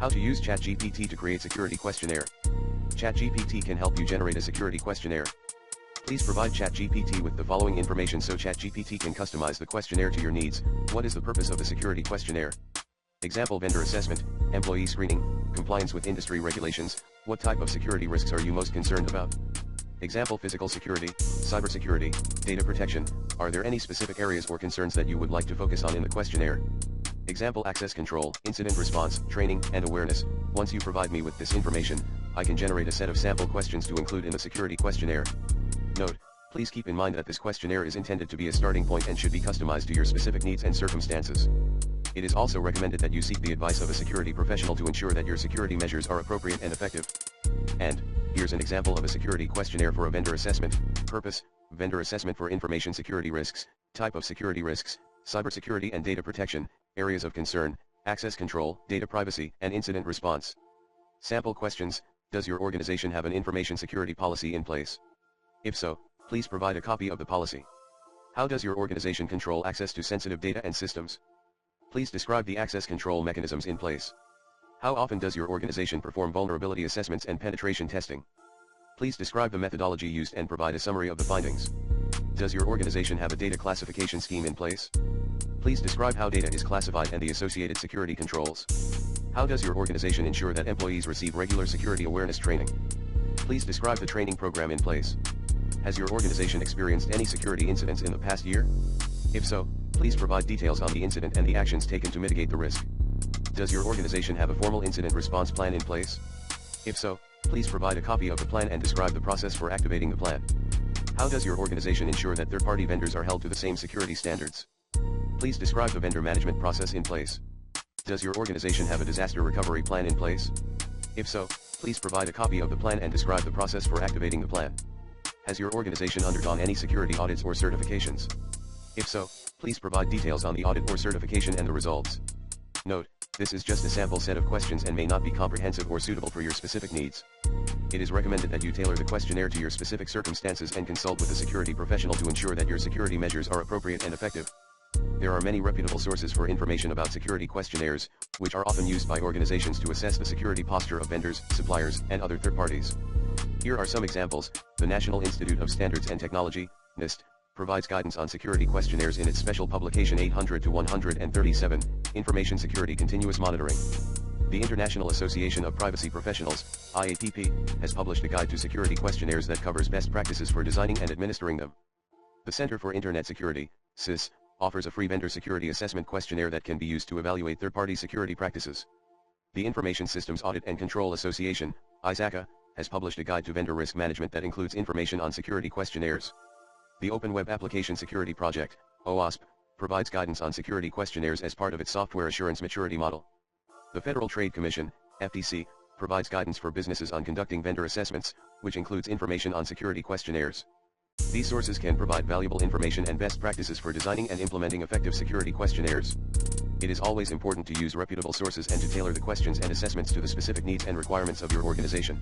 How to use ChatGPT to create security questionnaire. ChatGPT can help you generate a security questionnaire. Please provide ChatGPT with the following information so ChatGPT can customize the questionnaire to your needs. What is the purpose of the security questionnaire? Example: vendor assessment, employee screening, compliance with industry regulations. What type of security risks are you most concerned about? Example: physical security, cybersecurity, data protection. Are there any specific areas or concerns that you would like to focus on in the questionnaire? Example: access control, incident response, training, and awareness. Once you provide me with this information, I can generate a set of sample questions to include in the security questionnaire. Note: please keep in mind that this questionnaire is intended to be a starting point and should be customized to your specific needs and circumstances. It is also recommended that you seek the advice of a security professional to ensure that your security measures are appropriate and effective. And here's an example of a security questionnaire for a vendor assessment. Purpose: vendor assessment for information security risks, type of security risks, cybersecurity and data protection, areas of concern, access control, data privacy, and incident response. Sample questions: does your organization have an information security policy in place? If so, please provide a copy of the policy. How does your organization control access to sensitive data and systems? Please describe the access control mechanisms in place. How often does your organization perform vulnerability assessments and penetration testing? Please describe the methodology used and provide a summary of the findings. Does your organization have a data classification scheme in place? Please describe how data is classified and the associated security controls. How does your organization ensure that employees receive regular security awareness training? Please describe the training program in place. Has your organization experienced any security incidents in the past year? If so, please provide details on the incident and the actions taken to mitigate the risk. Does your organization have a formal incident response plan in place? If so, please provide a copy of the plan and describe the process for activating the plan. How does your organization ensure that third-party vendors are held to the same security standards? Please describe the vendor management process in place. Does your organization have a disaster recovery plan in place? If so, please provide a copy of the plan and describe the process for activating the plan. Has your organization undergone any security audits or certifications? If so, please provide details on the audit or certification and the results. Note: this is just a sample set of questions and may not be comprehensive or suitable for your specific needs. It is recommended that you tailor the questionnaire to your specific circumstances and consult with a security professional to ensure that your security measures are appropriate and effective. There are many reputable sources for information about security questionnaires, which are often used by organizations to assess the security posture of vendors, suppliers, and other third parties. Here are some examples. The National Institute of Standards and Technology, NIST, provides guidance on security questionnaires in its special publication 800-137, Information Security Continuous Monitoring. The International Association of Privacy Professionals, IAPP, has published a guide to security questionnaires that covers best practices for designing and administering them. The Center for Internet Security, CIS, offers a free vendor security assessment questionnaire that can be used to evaluate third-party security practices. The Information Systems Audit and Control Association, ISACA, has published a guide to vendor risk management that includes information on security questionnaires. The Open Web Application Security Project, OWASP, provides guidance on security questionnaires as part of its software assurance maturity model. The Federal Trade Commission, FTC, provides guidance for businesses on conducting vendor assessments, which includes information on security questionnaires. These sources can provide valuable information and best practices for designing and implementing effective security questionnaires. It is always important to use reputable sources and to tailor the questions and assessments to the specific needs and requirements of your organization.